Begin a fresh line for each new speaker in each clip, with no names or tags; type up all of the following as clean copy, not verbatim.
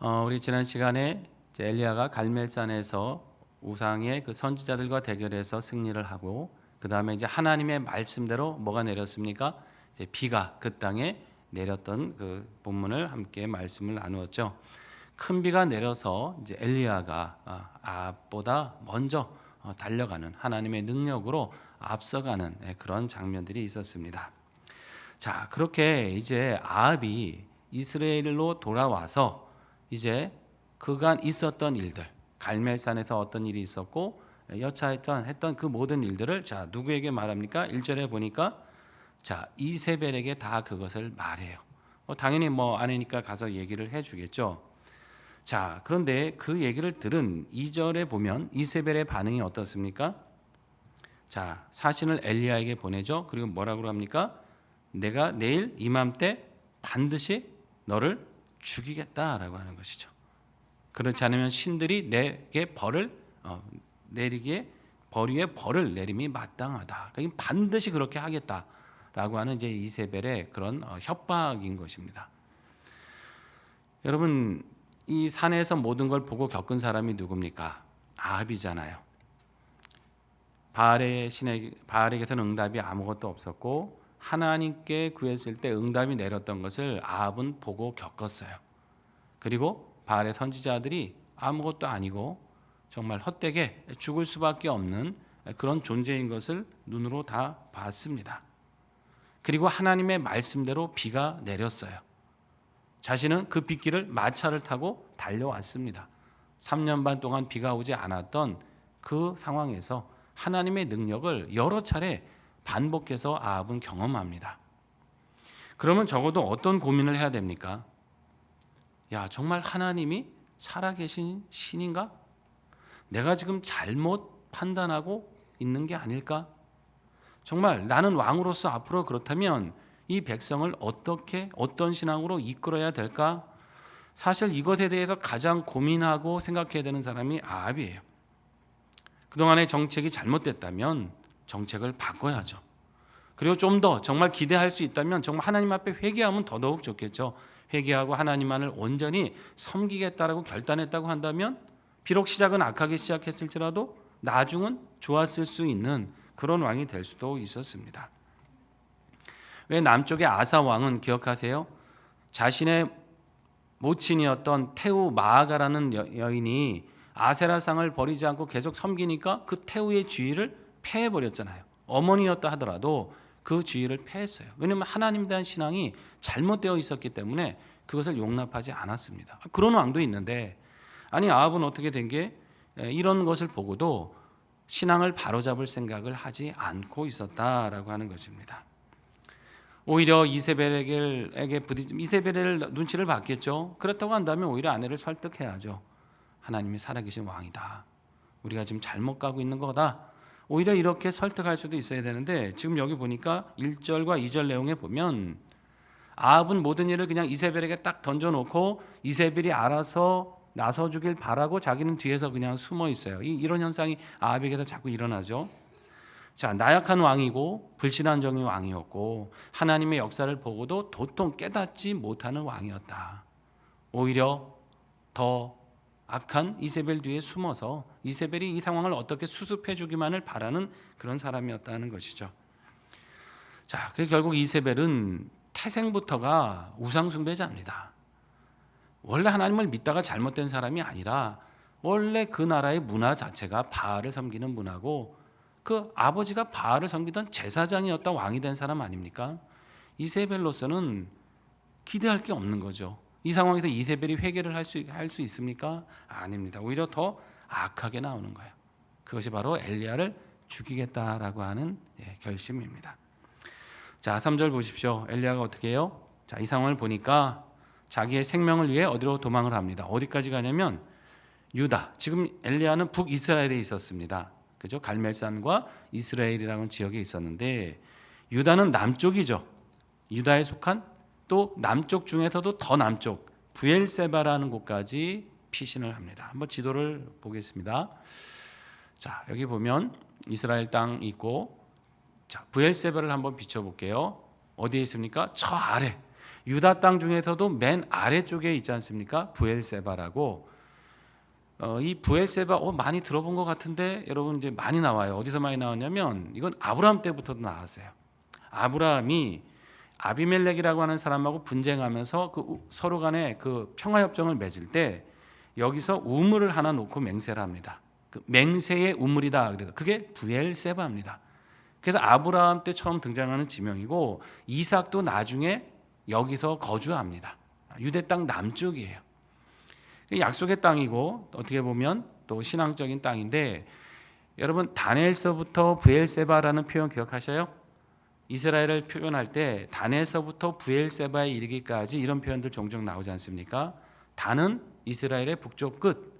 우리 지난 시간에 이제 엘리야가 갈멜산에서 우상의 그 선지자들과 대결해서 승리를 하고 그 다음에 이제 하나님의 말씀대로 뭐가 내렸습니까? 이제 비가 그 땅에 내렸던 그 본문을 함께 말씀을 나누었죠. 큰 비가 내려서 이제 엘리야가 아합보다 먼저 달려가는 하나님의 능력으로 앞서가는 그런 장면들이 있었습니다. 자, 그렇게 이제 아합이 이스라엘로 돌아와서 이제 그간 있었던 일들, 갈멜산에서 어떤 일이 있었고 여차했던 그 모든 일들을 자 누구에게 말합니까? 1절에 보니까 자 이세벨에게 다 그것을 말해요. 당연히 뭐 아내니까 가서 얘기를 해주겠죠. 자, 그런데 그 얘기를 들은 2절에 보면 이세벨의 반응이 어떻습니까? 자, 사신을 엘리야에게 보내죠. 그리고 뭐라고 합니까? 내가 내일 이맘때 반드시 너를 죽이겠다라고 하는 것이죠. 그렇지 않으면 신들이 내게 벌을 내리기에 벌 위에 벌을 내림이 마땅하다. 그러니까 반드시 그렇게 하겠다라고 하는 이제 이세벨의 그런 협박인 것입니다. 여러분, 이 산에서 모든 걸 보고 겪은 사람이 누굽니까? 아합이잖아요. 바알에게서는 응답이 아무것도 없었고 하나님께 구했을 때 응답이 내렸던 것을 아합은 보고 겪었어요. 그리고 바알의 선지자들이 아무것도 아니고 정말 헛되게 죽을 수밖에 없는 그런 존재인 것을 눈으로 다 봤습니다. 그리고 하나님의 말씀대로 비가 내렸어요. 자신은 그 빗길을 마차를 타고 달려왔습니다. 3년 반 동안 비가 오지 않았던 그 상황에서 하나님의 능력을 여러 차례 반복해서 아합은 경험합니다. 그러면 적어도 어떤 고민을 해야 됩니까? 야, 정말 하나님이 살아계신 신인가? 내가 지금 잘못 판단하고 있는 게 아닐까? 정말 나는 왕으로서 앞으로 그렇다면 이 백성을 어떻게 어떤 신앙으로 이끌어야 될까? 사실 이것에 대해서 가장 고민하고 생각해야 되는 사람이 아합이에요. 그동안의 정책이 잘못됐다면 정책을 바꿔야죠. 그리고 좀 더 정말 기대할 수 있다면 정말 하나님 앞에 회개하면 더더욱 좋겠죠. 회개하고 하나님만을 온전히 섬기겠다라고 결단했다고 한다면 비록 시작은 악하게 시작했을지라도 나중은 좋았을 수 있는 그런 왕이 될 수도 있었습니다. 왜 남쪽의 아사 왕은 기억하세요? 자신의 모친이었던 태우 마아가라는 여인이 아세라상을 버리지 않고 계속 섬기니까 그 태우의 주의를 패해버렸잖아요. 어머니였다 하더라도 그 주의를 패했어요. 왜냐하면 하나님에 대한 신앙이 잘못되어 있었기 때문에 그것을 용납하지 않았습니다. 그런 왕도 있는데 아니 아합은 어떻게 된 게 이런 것을 보고도 신앙을 바로잡을 생각을 하지 않고 있었다라고 하는 것입니다. 오히려 이세벨에게 이세벨의 눈치를 봤겠죠. 그렇다고 한다면 오히려 아내를 설득해야죠. 하나님이 살아계신 왕이다. 우리가 지금 잘못 가고 있는 거다. 오히려 이렇게 설득할 수도 있어야 되는데 지금 여기 보니까 1절과 2절 내용에 보면 아합은 모든 일을 그냥 이세벨에게 딱 던져놓고 이세벨이 알아서 나서주길 바라고 자기는 뒤에서 그냥 숨어 있어요. 이런 현상이 아합에게서 자꾸 일어나죠. 자, 나약한 왕이고 불신한 정의 왕이었고 하나님의 역사를 보고도 도통 깨닫지 못하는 왕이었다. 오히려 더 악한 이세벨 뒤에 숨어서 이세벨이 이 상황을 어떻게 수습해 주기만을 바라는 그런 사람이었다는 것이죠. 자, 그 결국 이세벨은 태생부터가 우상 숭배자입니다. 원래 하나님을 믿다가 잘못된 사람이 아니라 원래 그 나라의 문화 자체가 바알을 섬기는 문화고 그 아버지가 바알을 섬기던 제사장이었다 왕이 된 사람 아닙니까? 이세벨로서는 기대할 게 없는 거죠. 이 상황에서 이세벨이 회개를 할 수 있습니까? 아닙니다. 오히려 더 악하게 나오는 거예요. 그것이 바로 엘리야를 죽이겠다라고 하는 결심입니다. 자, 3절 보십시오. 엘리야가 어떻게 해요? 자, 이 상황을 보니까 자기의 생명을 위해 어디로 도망을 합니다. 어디까지 가냐면 유다. 지금 엘리야는 북이스라엘에 있었습니다. 그죠? 갈멜산과 이스라엘이라는 지역에 있었는데 유다는 남쪽이죠. 유다에 속한 또 남쪽 중에서도 더 남쪽 브엘세바라는 곳까지 피신을 합니다. 한번 지도를 보겠습니다. 자, 여기 보면 이스라엘 땅 있고 자, 브엘세바를 한번 비춰볼게요. 어디에 있습니까? 저 아래. 유다 땅 중에서도 맨 아래쪽에 있지 않습니까? 브엘세바라고. 이 브엘세바 많이 들어본 것 같은데 여러분 이제 많이 나와요. 어디서 많이 나왔냐면 이건 아브라함 때부터도 나왔어요. 아브라함이 아비멜렉이라고 하는 사람하고 분쟁하면서 서로 간에 그 평화 협정을 맺을 때 여기서 우물을 하나 놓고 맹세를 합니다. 그 맹세의 우물이다. 그래서 그게 브엘세바입니다. 그래서 아브라함 때 처음 등장하는 지명이고 이삭도 나중에 여기서 거주합니다. 유대 땅 남쪽이에요. 약속의 땅이고 어떻게 보면 또 신앙적인 땅인데 여러분 단에서부터 브엘세바라는 표현 기억하셔요? 이스라엘을 표현할 때 단에서부터 브엘세바에 이르기까지 이런 표현들 종종 나오지 않습니까? 단은 이스라엘의 북쪽 끝,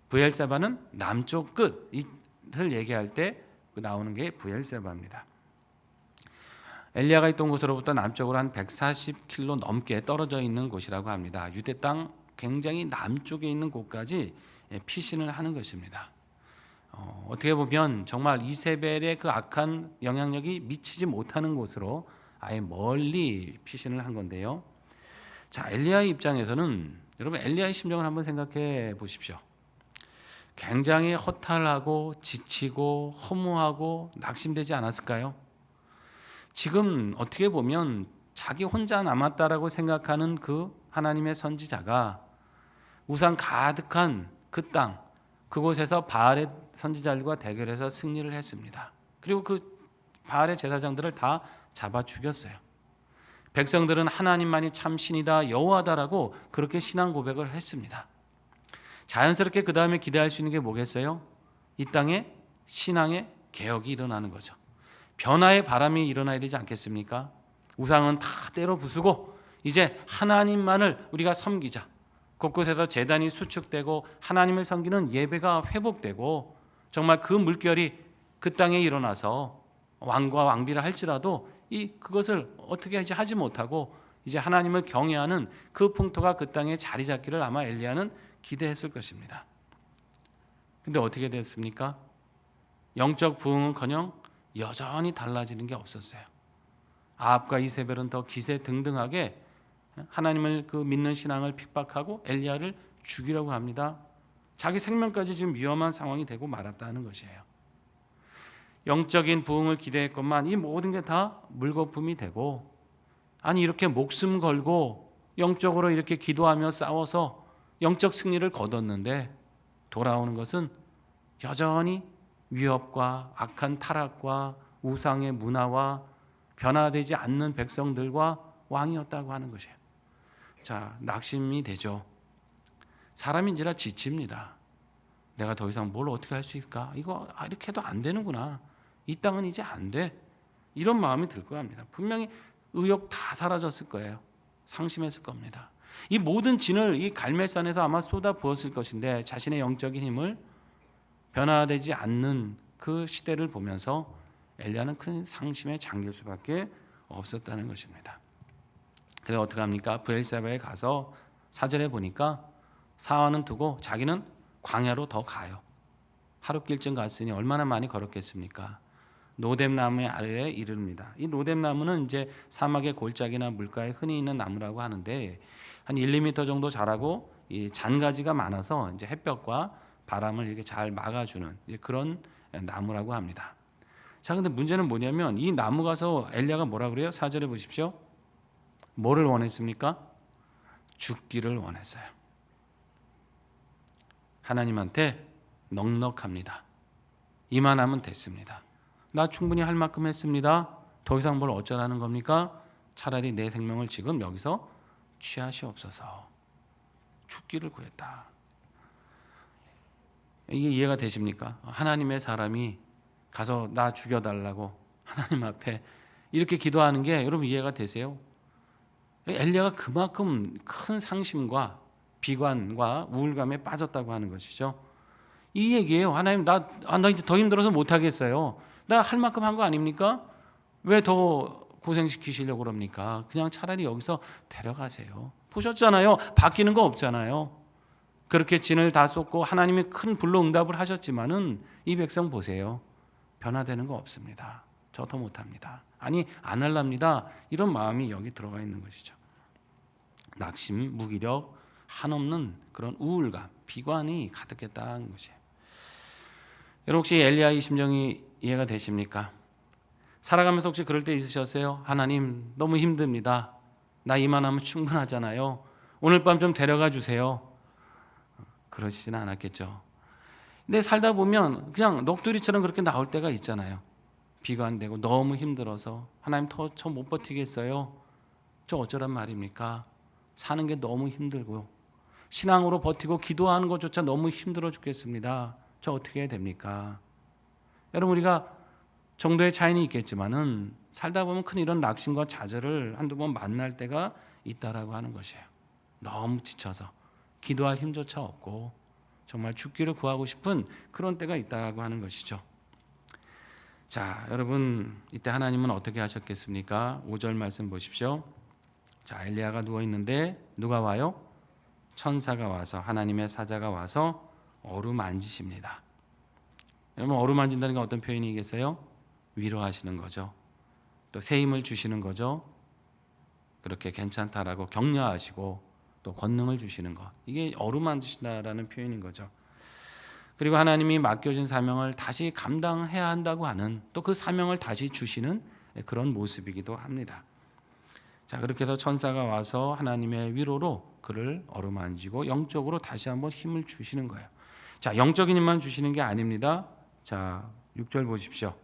브엘세바는 남쪽 끝을 얘기할 때 나오는 게 브엘세바입니다. 엘리야가 있던 곳으로부터 남쪽으로 한 140km 넘게 떨어져 있는 곳이라고 합니다. 유대 땅 굉장히 남쪽에 있는 곳까지 피신을 하는 것입니다. 어떻게 보면 정말 이세벨의 그 악한 영향력이 미치지 못하는 곳으로 아예 멀리 피신을 한 건데요. 자, 엘리야의 입장에서는 여러분 엘리야의 심정을 한번 생각해 보십시오. 굉장히 허탈하고 지치고 허무하고 낙심되지 않았을까요? 지금 어떻게 보면 자기 혼자 남았다라고 생각하는 그 하나님의 선지자가 우상 가득한 그 땅, 그곳에서 바알의 선지자들과 대결해서 승리를 했습니다. 그리고 그 바알의 제사장들을 다 잡아 죽였어요. 백성들은 하나님만이 참 신이다, 여호와다라고 그렇게 신앙 고백을 했습니다. 자연스럽게 그 다음에 기대할 수 있는 게 뭐겠어요? 이 땅에 신앙의 개혁이 일어나는 거죠. 변화의 바람이 일어나야 되지 않겠습니까? 우상은 다 때려 부수고 이제 하나님만을 우리가 섬기자. 곳곳에서 제단이 수축되고 하나님을 섬기는 예배가 회복되고 정말 그 물결이 그 땅에 일어나서 왕과 왕비라 할지라도 그것을 어떻게 하지 못하고 이제 하나님을 경외하는 그 풍토가 그 땅에 자리 잡기를 아마 엘리야는 기대했을 것입니다. 근데 어떻게 됐습니까? 영적 부흥은커녕 여전히 달라지는 게 없었어요. 아합과 이세벨은 더 기세등등하게 하나님을 믿는 신앙을 핍박하고 엘리야를 죽이려고 합니다. 자기 생명까지 지금 위험한 상황이 되고 말았다는 것이에요. 영적인 부흥을 기대했건만 이 모든 게 다 물거품이 되고 아니 이렇게 목숨 걸고 영적으로 이렇게 기도하며 싸워서 영적 승리를 거뒀는데 돌아오는 것은 여전히 위협과 악한 타락과 우상의 문화와 변화되지 않는 백성들과 왕이었다고 하는 것이에요. 자, 낙심이 되죠. 사람인지라 지칩니다. 내가 더 이상 뭘 어떻게 할 수 있을까? 이거 이렇게 해도 안 되는구나. 이 땅은 이제 안 돼. 이런 마음이 들 겁니다. 분명히 의욕 다 사라졌을 거예요. 상심했을 겁니다. 이 모든 진을 이 갈멜산에서 아마 쏟아 부었을 것인데 자신의 영적인 힘을 변화되지 않는 그 시대를 보면서 엘리야는 큰 상심에 잠길 수밖에 없었다는 것입니다. 그래서 어떻게 합니까? 브엘세바에 가서 4절에 보니까 사환은 두고 자기는 광야로 더 가요. 하룻길쯤 갔으니 얼마나 많이 걸었겠습니까? 노뎀나무의 아래에 이릅니다. 이 노뎀나무는 이제 사막의 골짜기나 물가에 흔히 있는 나무라고 하는데 한 1, 2m 정도 자라고 이 잔가지가 많아서 이제 햇볕과 바람을 이렇게 잘 막아주는 그런 나무라고 합니다. 자, 근데 문제는 뭐냐면 이 나무 가서 엘리야가 뭐라 그래요? 4절에 보십시오. 뭐를 원했습니까? 죽기를 원했어요. 하나님한테 넉넉합니다. 이만하면 됐습니다. 나 충분히 할 만큼 했습니다. 더 이상 뭘 어쩌라는 겁니까? 차라리 내 생명을 지금 여기서 취하시옵소서. 죽기를 구했다. 이게 이해가 되십니까? 하나님의 사람이 가서 나 죽여달라고 하나님 앞에 이렇게 기도하는 게 여러분 이해가 되세요? 엘리야가 그만큼 큰 상심과 비관과 우울감에 빠졌다고 하는 것이죠. 이 얘기예요. 하나님 나 이제 더 힘들어서 못하겠어요. 나 할 만큼 한 거 아닙니까? 왜 더 고생시키시려고 그럽니까? 그냥 차라리 여기서 데려가세요. 보셨잖아요. 바뀌는 거 없잖아요. 그렇게 진을 다 쏟고 하나님이 큰 불로 응답을 하셨지만은 이 백성 보세요. 변화되는 거 없습니다. 저 더 못합니다. 아니 안 할랍니다. 이런 마음이 여기 들어가 있는 것이죠. 낙심, 무기력, 한없는 그런 우울감, 비관이 가득했다는 것이에요. 여러분 혹시 엘리야의 심정이 이해가 되십니까? 살아가면서 혹시 그럴 때 있으셨어요? 하나님 너무 힘듭니다. 나 이만하면 충분하잖아요. 오늘 밤 좀 데려가 주세요. 그러시지는 않았겠죠. 근데 살다 보면 그냥 넋두리처럼 그렇게 나올 때가 있잖아요. 비관되고 너무 힘들어서 하나님 저 못 버티겠어요. 저 어쩌란 말입니까? 사는 게 너무 힘들고요. 신앙으로 버티고 기도하는 것조차 너무 힘들어 죽겠습니다. 저 어떻게 해야 됩니까? 여러분 우리가 정도의 차이는 있겠지만은 살다 보면 큰 이런 낙심과 좌절을 한두 번 만날 때가 있다라고 하는 것이에요. 너무 지쳐서 기도할 힘조차 없고 정말 죽기를 구하고 싶은 그런 때가 있다고 하는 것이죠. 자, 여러분 이때 하나님은 어떻게 하셨겠습니까? 5절 말씀 보십시오. 자, 엘리야가 누워 있는데 누가 와요? 천사가 와서 하나님의 사자가 와서 어루만지십니다. 여러분 어루만진다는 게 어떤 표현이겠어요? 위로하시는 거죠. 또 새 힘을 주시는 거죠. 그렇게 괜찮다라고 격려하시고 또 권능을 주시는 것. 이게 어루만지신다라는 표현인 거죠. 그리고 하나님이 맡겨진 사명을 다시 감당해야 한다고 하는 또 그 사명을 다시 주시는 그런 모습이기도 합니다. 자, 그렇게 해서 천사가 와서 하나님의 위로로 그를 어루만지고 영적으로 다시 한번 힘을 주시는 거예요. 자, 영적인 힘만 주시는 게 아닙니다. 자, 6절 보십시오.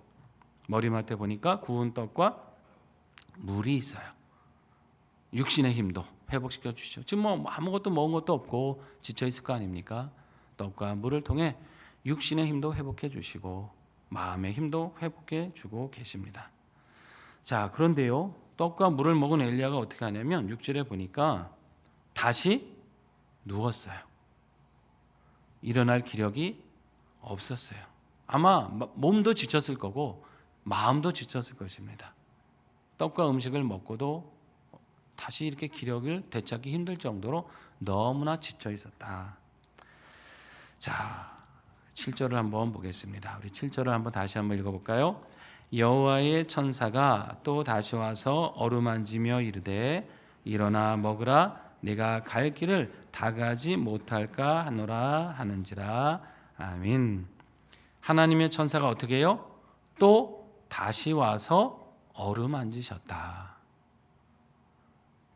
머리맡에 보니까 구운 떡과 물이 있어요. 육신의 힘도 회복시켜 주시죠. 지금 뭐 아무것도 먹은 것도 없고 지쳐 있을 거 아닙니까? 떡과 물을 통해 육신의 힘도 회복해 주시고 마음의 힘도 회복해 주고 계십니다. 자, 그런데요. 떡과 물을 먹은 엘리야가 어떻게 하냐면 6절에 보니까 다시 누웠어요. 일어날 기력이 없었어요. 아마 몸도 지쳤을 거고 마음도 지쳤을 것입니다. 떡과 음식을 먹고도 다시 이렇게 기력을 되찾기 힘들 정도로 너무나 지쳐 있었다. 자, 7절을 한번 보겠습니다. 우리 7절을 한번 다시 한번 읽어볼까요? 여호와의 천사가 또 다시 와서 어루만지며 이르되 일어나 먹으라 내가 갈 길을 다 가지 못할까 하노라 하는지라. 아멘. 하나님의 천사가 어떻게 해요? 또 다시 와서 어루만지셨다.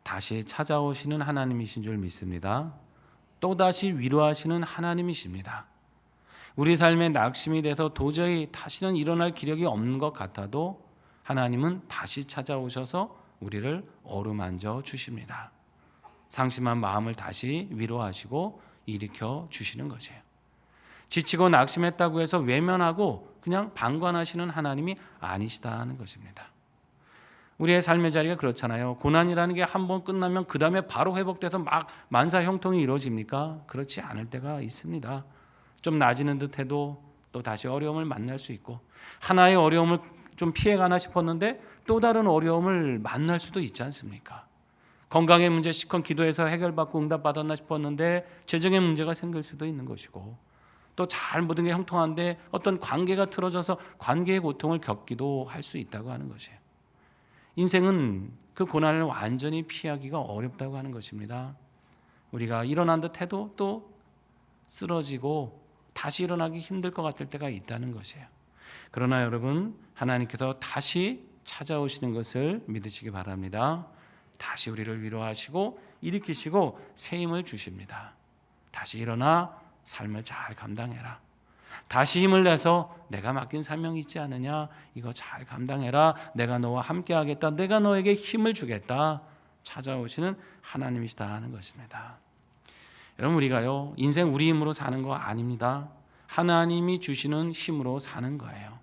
다시 찾아오시는 하나님이신 줄 믿습니다. 또다시 위로하시는 하나님이십니다. 우리 삶에 낙심이 돼서 도저히 다시는 일어날 기력이 없는 것 같아도 하나님은 다시 찾아오셔서 우리를 어루만져 주십니다. 상심한 마음을 다시 위로하시고 일으켜 주시는 것이에요. 지치고 낙심했다고 해서 외면하고 그냥 방관하시는 하나님이 아니시다는 것입니다. 우리의 삶의 자리가 그렇잖아요. 고난이라는 게 한 번 끝나면 그 다음에 바로 회복돼서 막 만사 형통이 이루어집니까? 그렇지 않을 때가 있습니다. 좀 나아지는 듯해도 또 다시 어려움을 만날 수 있고 하나의 어려움을 좀 피해가나 싶었는데 또 다른 어려움을 만날 수도 있지 않습니까? 건강의 문제 시컨 기도해서 해결받고 응답받았나 싶었는데 재정의 문제가 생길 수도 있는 것이고 또 잘 모든 게 형통한데 어떤 관계가 틀어져서 관계의 고통을 겪기도 할 수 있다고 하는 것이에요. 인생은 그 고난을 완전히 피하기가 어렵다고 하는 것입니다. 우리가 일어난 듯 해도 또 쓰러지고 다시 일어나기 힘들 것 같을 때가 있다는 것이에요. 그러나 여러분 하나님께서 다시 찾아오시는 것을 믿으시기 바랍니다. 다시 우리를 위로하시고 일으키시고 새 힘을 주십니다. 다시 일어나 삶을 잘 감당해라. 다시 힘을 내서 내가 맡긴 사명이 있지 않느냐 이거 잘 감당해라. 내가 너와 함께 하겠다. 내가 너에게 힘을 주겠다. 찾아오시는 하나님이시다는 것입니다. 여러분 우리가요 인생 우리 힘으로 사는 거 아닙니다. 하나님이 주시는 힘으로 사는 거예요.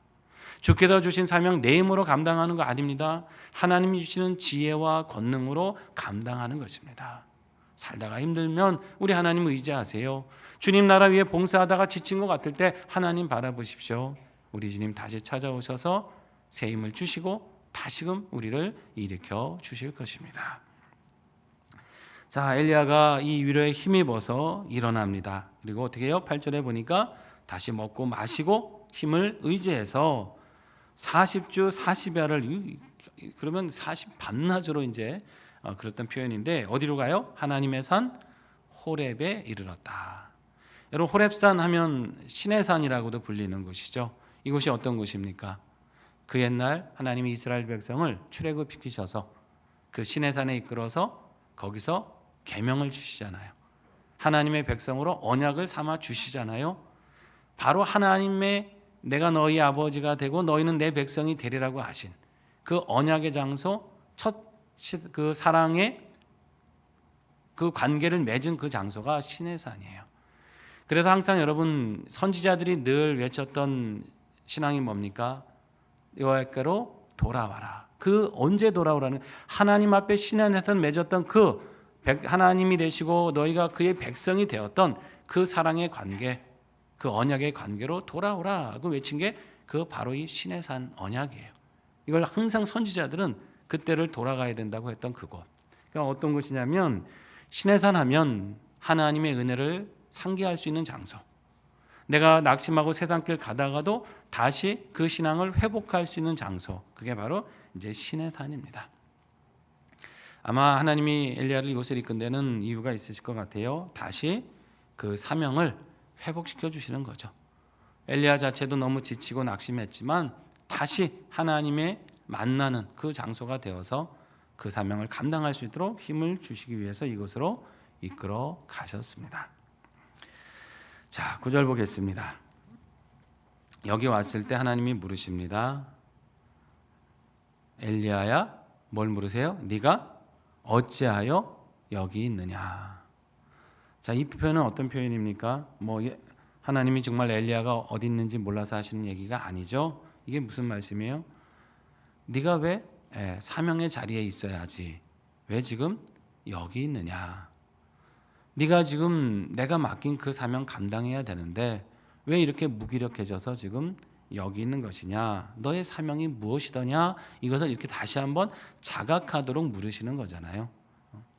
주께서 주신 사명 내 힘으로 감당하는 거 아닙니다. 하나님이 주시는 지혜와 권능으로 감당하는 것입니다. 살다가 힘들면 우리 하나님 의지하세요. 주님 나라 위에 봉사하다가 지친 것 같을 때 하나님 바라보십시오. 우리 주님 다시 찾아오셔서 새 힘을 주시고 다시금 우리를 일으켜 주실 것입니다. 자, 엘리야가 이 위로에 힘입어서 일어납니다. 그리고 어떻게 해요? 8절에 보니까 다시 먹고 마시고 힘을 의지해서 40주 40야를 그러면 40 밤낮으로 이제 그랬던 표현인데 어디로 가요? 하나님의 산 호렙에 이르렀다. 여러분 호렙산 하면 신의 산이라고도 불리는 곳이죠. 이곳이 어떤 곳입니까? 그 옛날 하나님이 이스라엘 백성을 출애굽시키셔서 그 신의 산에 이끌어서 거기서 계명을 주시잖아요. 하나님의 백성으로 언약을 삼아 주시잖아요. 바로 하나님의 내가 너희 아버지가 되고 너희는 내 백성이 되리라고 하신 그 언약의 장소, 그 사랑의 그 관계를 맺은 그 장소가 신의 산이에요. 그래서 항상 여러분 선지자들이 늘 외쳤던 신앙이 뭡니까? 여호와께로 돌아와라. 그 언제 돌아오라는 하나님 앞에 신의 산 맺었던 그 하나님이 되시고 너희가 그의 백성이 되었던 그 사랑의 관계, 그 언약의 관계로 돌아오라. 그 외친 게 그 바로 이 신의 산 언약이에요. 이걸 항상 선지자들은 그때를 돌아가야 된다고 했던 그곳. 그러니까 어떤 곳이냐면 신의 산 하면 하나님의 은혜를 상기할 수 있는 장소. 내가 낙심하고 세상길 가다가도 다시 그 신앙을 회복할 수 있는 장소. 그게 바로 이제 신의 산입니다. 아마 하나님이 엘리야를 이곳에 이끈 데는 이유가 있으실 것 같아요. 다시 그 사명을 회복시켜 주시는 거죠. 엘리야 자체도 너무 지치고 낙심했지만 다시 하나님의 만나는 그 장소가 되어서 그 사명을 감당할 수 있도록 힘을 주시기 위해서 이곳으로 이끌어 가셨습니다. 자, 9절 보겠습니다. 여기 왔을 때 하나님이 물으십니다. 엘리야야, 뭘 물으세요? 네가 어찌하여 여기 있느냐? 자, 이 표현은 어떤 표현입니까? 하나님이 정말 엘리야가 어디 있는지 몰라서 하시는 얘기가 아니죠. 이게 무슨 말씀이에요? 네가 왜 사명의 자리에 있어야지. 왜 지금 여기 있느냐? 네가 지금 내가 맡긴 그 사명 감당해야 되는데 왜 이렇게 무기력해져서 지금 여기 있는 것이냐? 너의 사명이 무엇이더냐? 이것을 이렇게 다시 한번 자각하도록 물으시는 거잖아요.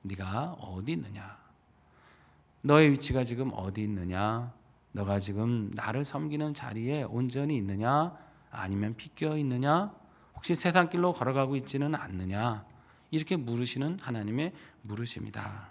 네가 어디 있느냐? 너의 위치가 지금 어디 있느냐? 너가 지금 나를 섬기는 자리에 온전히 있느냐? 아니면 비껴 있느냐? 혹시 세상 길로 걸어가고 있지는 않느냐? 이렇게 물으시는 하나님의 물으심이다.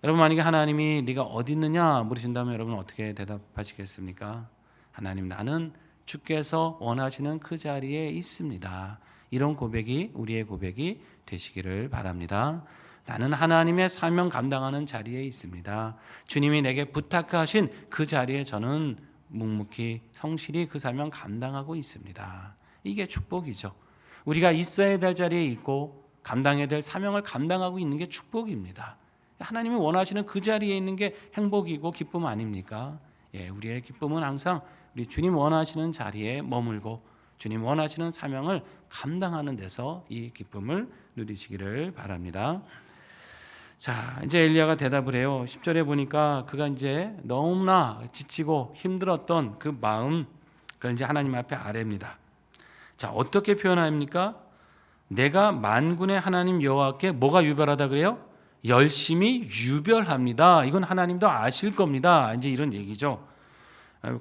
여러분 만약에 하나님이 네가 어디 있느냐 물으신다면 여러분 어떻게 대답하시겠습니까? 하나님 나는 주께서 원하시는 그 자리에 있습니다. 이런 고백이 우리의 고백이 되시기를 바랍니다. 나는 하나님의 사명 감당하는 자리에 있습니다. 주님이 내게 부탁하신 그 자리에 저는 묵묵히 성실히 그 사명 감당하고 있습니다. 이게 축복이죠. 우리가 있어야 될 자리에 있고 감당해야 될 사명을 감당하고 있는 게 축복입니다. 하나님이 원하시는 그 자리에 있는 게 행복이고 기쁨 아닙니까? 우리의 기쁨은 항상 우리 주님 원하시는 자리에 머물고 주님 원하시는 사명을 감당하는 데서 이 기쁨을 누리시기를 바랍니다. 자, 이제 엘리야가 대답을 해요. 10절에 보니까 그가 이제 너무나 지치고 힘들었던 그 마음, 그걸 이제 하나님 앞에 아뢰입니다. 자, 어떻게 표현합니까? 내가 만군의 하나님 여호와께 뭐가 유별하다 그래요? 열심히 유별합니다. 이건 하나님도 아실 겁니다. 이제 이런 얘기죠.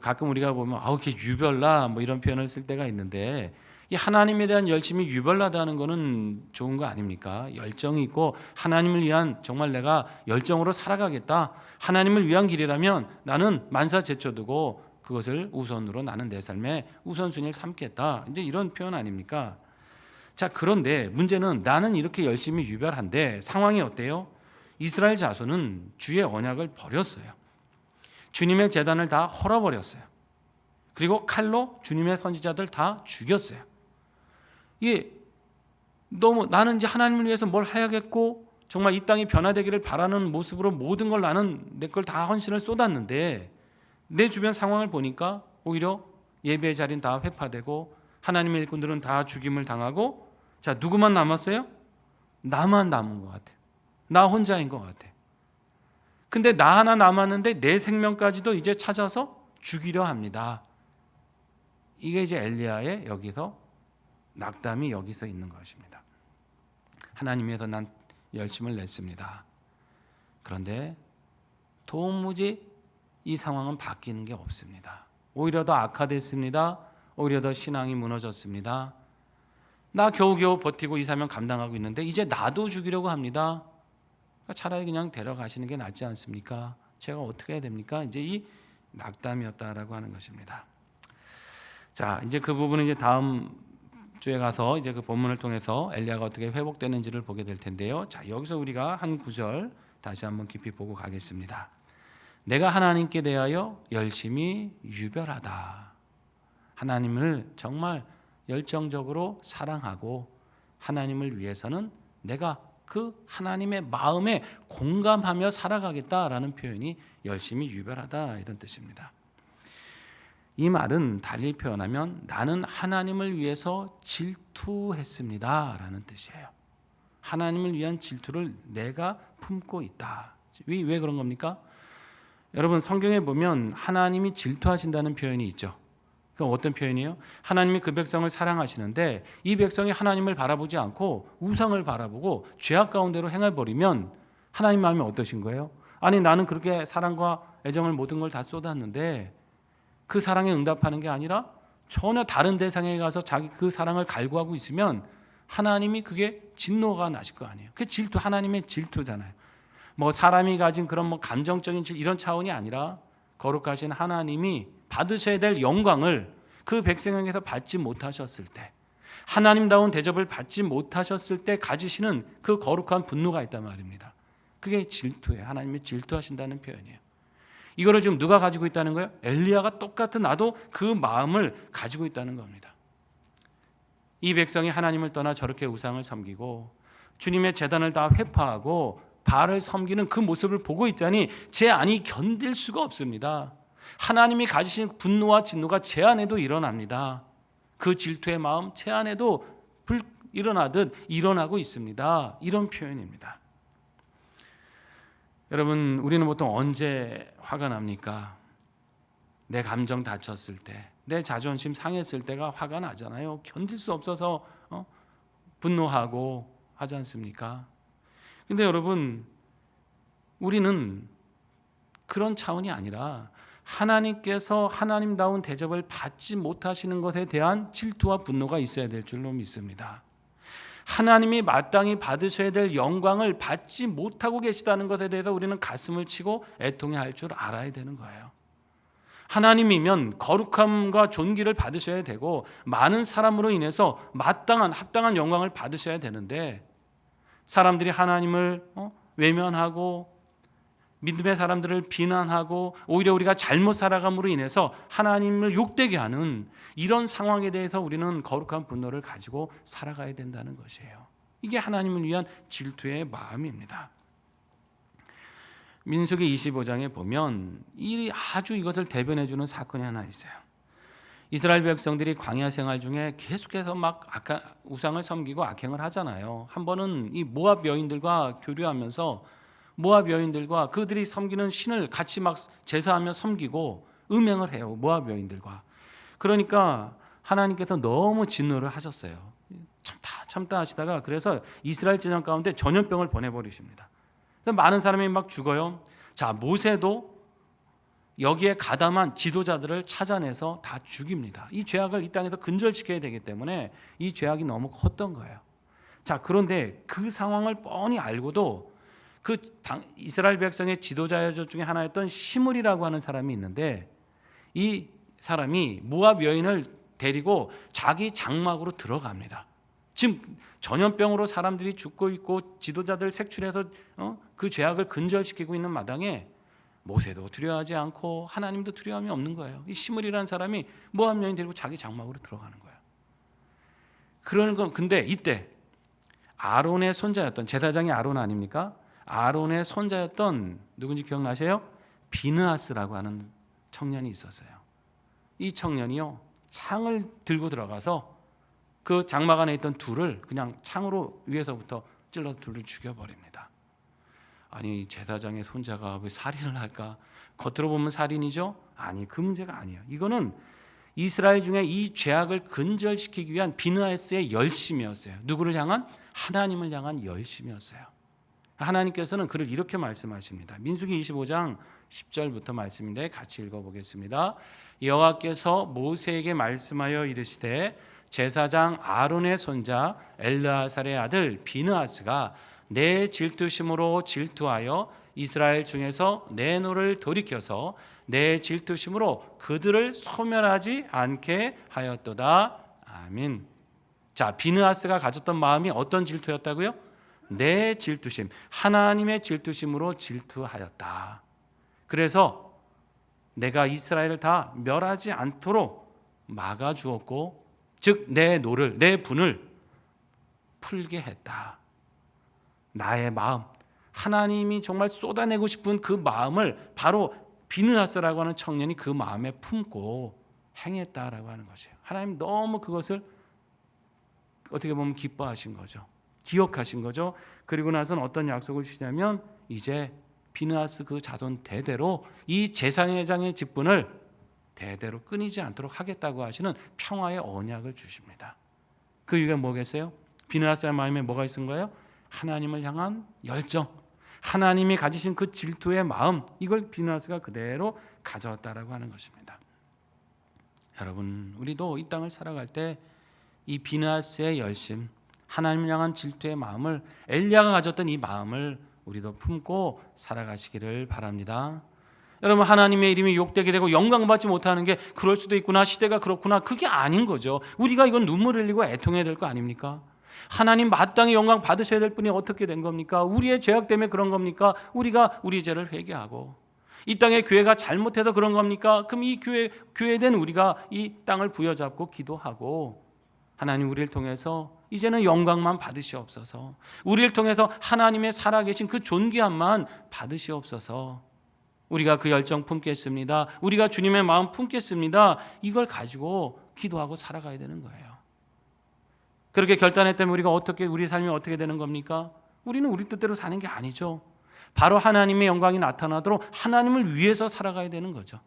가끔 우리가 보면 이렇게 유별나 이런 표현을 쓸 때가 있는데 이 하나님에 대한 열심히 유별나다는 거는 좋은 거 아닙니까? 열정이 있고 하나님을 위한 정말 내가 열정으로 살아가겠다. 하나님을 위한 길이라면 나는 만사 제쳐두고 그것을 우선으로 나는 내 삶의 우선순위를 삼겠다. 이제 이런 표현 아닙니까? 자, 그런데 문제는 나는 이렇게 열심히 유별한데 상황이 어때요? 이스라엘 자손은 주의 언약을 버렸어요. 주님의 제단을 다 헐어버렸어요. 그리고 칼로 주님의 선지자들 다 죽였어요. 이게 너무 나는 이제 하나님을 위해서 뭘 해야겠고 정말 이 땅이 변화되기를 바라는 모습으로 모든 걸 나는 내 걸 다 헌신을 쏟았는데 내 주변 상황을 보니까 오히려 예배의 자리는 다 회파되고 하나님의 일꾼들은 다 죽임을 당하고 자, 누구만 남았어요? 나만 남은 것 같아요. 나 혼자인 것 같아요. 근데 나 하나 남았는데 내 생명까지도 이제 찾아서 죽이려 합니다. 이게 이제 엘리야의 여기서 낙담이 여기서 있는 것입니다. 하나님 위해서 난 열심을 냈습니다. 그런데 도무지 이 상황은 바뀌는 게 없습니다. 오히려 더 악화됐습니다. 오히려 더 신앙이 무너졌습니다. 나 겨우겨우 버티고 이 사명 감당하고 있는데 이제 나도 죽이려고 합니다. 그러니까 차라리 그냥 데려가시는 게 낫지 않습니까? 제가 어떻게 해야 됩니까? 이제 이 낙담이었다라고 하는 것입니다. 자, 이제 그 부분은 이제 다음 주에 가서 이제 그 본문을 통해서 엘리야가 어떻게 회복되는지를 보게 될 텐데요. 자, 여기서 우리가 한 구절 다시 한번 깊이 보고 가겠습니다. 내가 하나님께 대하여 열심히 유별하다. 하나님을 정말 열정적으로 사랑하고 하나님을 위해서는 내가 그 하나님의 마음에 공감하며 살아가겠다라는 표현이 열심히 유별하다 이런 뜻입니다. 이 말은 달리 표현하면 나는 하나님을 위해서 질투했습니다 라는 뜻이에요. 하나님을 위한 질투를 내가 품고 있다. 왜 그런 겁니까? 여러분 성경에 보면 하나님이 질투하신다는 표현이 있죠. 그럼 어떤 표현이에요? 하나님이 그 백성을 사랑하시는데 이 백성이 하나님을 바라보지 않고 우상을 바라보고 죄악 가운데로 행해버리면 하나님 마음이 어떠신 거예요? 아니 나는 그렇게 사랑과 애정을 모든 걸 다 쏟았는데 그 사랑에 응답하는 게 아니라 전혀 다른 대상에 가서 자기 그 사랑을 갈구하고 있으면 하나님이 그게 진노가 나실 거 아니에요. 그게 질투, 하나님의 질투잖아요. 뭐 사람이 가진 그런 뭐 감정적인 이런 차원이 아니라 거룩하신 하나님이 받으셔야 될 영광을 그 백성에게서 받지 못하셨을 때, 하나님다운 대접을 받지 못하셨을 때 가지시는 그 거룩한 분노가 있단 말입니다. 그게 질투예요. 하나님이 질투하신다는 표현이에요. 이거를 지금 누가 가지고 있다는 거예요? 엘리야가 똑같은 나도 그 마음을 가지고 있다는 겁니다. 이 백성이 하나님을 떠나 저렇게 우상을 섬기고 주님의 제단을 다 회파하고 바알을 섬기는 그 모습을 보고 있자니 제 안이 견딜 수가 없습니다. 하나님이 가지신 분노와 진노가 제 안에도 일어납니다. 그 질투의 마음 제 안에도 일어나듯 일어나고 있습니다. 이런 표현입니다. 여러분 우리는 보통 언제 화가 납니까? 내 감정 다쳤을 때, 내 자존심 상했을 때가 화가 나잖아요. 견딜 수 없어서 분노하고 하지 않습니까? 근데 여러분 우리는 그런 차원이 아니라 하나님께서 하나님다운 대접을 받지 못하시는 것에 대한 질투와 분노가 있어야 될 줄로 믿습니다. 하나님이 마땅히 받으셔야 될 영광을 받지 못하고 계시다는 것에 대해서 우리는 가슴을 치고 애통해야 할 줄 알아야 되는 거예요. 하나님이면 거룩함과 존귀를 받으셔야 되고 많은 사람으로 인해서 마땅한 합당한 영광을 받으셔야 되는데 사람들이 하나님을 외면하고 믿음의 사람들을 비난하고 오히려 우리가 잘못 살아감으로 인해서 하나님을 욕되게 하는 이런 상황에 대해서 우리는 거룩한 분노를 가지고 살아가야 된다는 것이에요. 이게 하나님을 위한 질투의 마음입니다. 민수기 25장에 보면 아주 이것을 대변해 주는 사건이 하나 있어요. 이스라엘 백성들이 광야 생활 중에 계속해서 막 우상을 섬기고 악행을 하잖아요. 한 번은 이 모압 여인들과 교류하면서 모압 여인들과 그들이 섬기는 신을 같이 막 제사하며 섬기고 음행을 해요. 모압 여인들과. 그러니까 하나님께서 너무 진노를 하셨어요. 참다 하시다가 그래서 이스라엘 제장 가운데 전염병을 보내버리십니다. 많은 사람이 막 죽어요. 자, 모세도 여기에 가담한 지도자들을 찾아내서 다 죽입니다. 이 죄악을 이 땅에서 근절시켜야 되기 때문에 이 죄악이 너무 컸던 거예요. 자, 그런데 그 상황을 뻔히 알고도 그 이스라엘 백성의 지도자 중에 하나였던 시므리라고 하는 사람이 있는데 이 사람이 모압 여인을 데리고 자기 장막으로 들어갑니다. 지금 전염병으로 사람들이 죽고 있고 지도자들 색출해서 그 죄악을 근절시키고 있는 마당에 모세도 두려워하지 않고 하나님도 두려움이 없는 거예요. 이 시므리라는 사람이 모압 여인 데리고 자기 장막으로 들어가는 거예요. 그러는 건 근데 이때 아론의 손자였던 제사장이 아론 아닙니까? 아론의 손자였던 누군지 기억나세요? 비느하스라고 하는 청년이 있었어요. 이 청년이요 창을 들고 들어가서 그 장막 안에 있던 둘을 그냥 창으로 위에서부터 찔러서 둘을 죽여버립니다. 아니 제사장의 손자가 왜 살인을 할까? 겉으로 보면 살인이죠? 아니 그 문제가 아니에요. 이거는 이스라엘 중에 이 죄악을 근절시키기 위한 비느하스의 열심이었어요. 누구를 향한? 하나님을 향한 열심이었어요. 하나님께서는 그를 이렇게 말씀하십니다. 민수기 25장 10절부터 말씀인데 같이 읽어보겠습니다. 여호와께서 모세에게 말씀하여 이르시되 제사장 아론의 손자 엘르아살의 아들 비느하스가 내 질투심으로 질투하여 이스라엘 중에서 내 노를 돌이켜서 내 질투심으로 그들을 소멸하지 않게 하였도다. 아멘. 자, 비느하스가 가졌던 마음이 어떤 질투였다고요? 내 질투심, 하나님의 질투심으로 질투하였다. 그래서 내가 이스라엘을 다 멸하지 않도록 막아주었고, 즉 내 노를, 내 분을 풀게 했다. 나의 마음, 하나님이 정말 쏟아내고 싶은 그 마음을 바로 비느하스라고 하는 청년이 그 마음에 품고 행했다라고 하는 것이에요. 하나님 너무 그것을 어떻게 보면 기뻐하신 거죠. 기억하신 거죠. 그리고 나서는 어떤 약속을 주시냐면 이제 비느하스 그 자손 대대로 이 제사장의 직분을 대대로 끊이지 않도록 하겠다고 하시는 평화의 언약을 주십니다. 그 이유가 뭐겠어요? 비느하스의 마음에 뭐가 있은 거예요? 하나님을 향한 열정, 하나님이 가지신 그 질투의 마음, 이걸 비느하스가 그대로 가져왔다라고 하는 것입니다. 여러분, 우리도 이 땅을 살아갈 때 이 비느하스의 열심, 하나님을 향한 질투의 마음을, 엘리야가 가졌던 이 마음을 우리도 품고 살아가시기를 바랍니다. 여러분, 하나님의 이름이 욕되게 되고 영광받지 못하는 게 그럴 수도 있구나, 시대가 그렇구나, 그게 아닌 거죠. 우리가 이건 눈물 흘리고 애통해야 될 거 아닙니까? 하나님 마땅히 영광 받으셔야 될 분이 어떻게 된 겁니까? 우리의 죄악 때문에 그런 겁니까? 우리가 우리 죄를 회개하고 이 땅의 교회가 잘못해서 그런 겁니까? 그럼 이 교회된 우리가 이 땅을 부여잡고 기도하고 하나님 우리를 통해서 이제는 영광만 받으시옵소서. 우리를 통해서 하나님의 살아계신 그 존귀함만 받으시옵소서. 우리가 그 열정 품겠습니다. 우리가 주님의 마음 품겠습니다. 이걸 가지고 기도하고 살아가야 되는 거예요. 그렇게 결단했다면 우리가 우리 삶이 어떻게 되는 겁니까? 우리는 우리 뜻대로 사는 게 아니죠. 바로 하나님의 영광이 나타나도록 하나님을 위해서 살아가야 되는 거죠.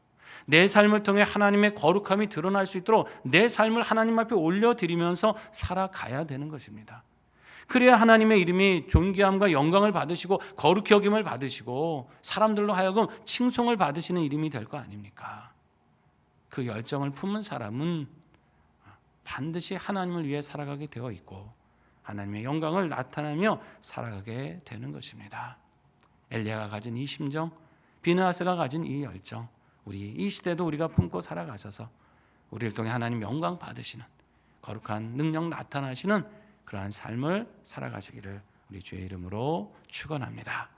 내 삶을 통해 하나님의 거룩함이 드러날 수 있도록 내 삶을 하나님 앞에 올려드리면서 살아가야 되는 것입니다. 그래야 하나님의 이름이 존귀함과 영광을 받으시고 거룩히 여김을 받으시고 사람들로 하여금 칭송을 받으시는 이름이 될 거 아닙니까? 그 열정을 품은 사람은 반드시 하나님을 위해 살아가게 되어 있고 하나님의 영광을 나타내며 살아가게 되는 것입니다. 엘리야가 가진 이 심정, 비느하스가 가진 이 열정, 우리 이 시대도 우리가 품고 살아가셔서 우리를 통해 하나님 영광 받으시는 거룩한 능력 나타나시는 그러한 삶을 살아가시기를 우리 주의 이름으로 축원합니다.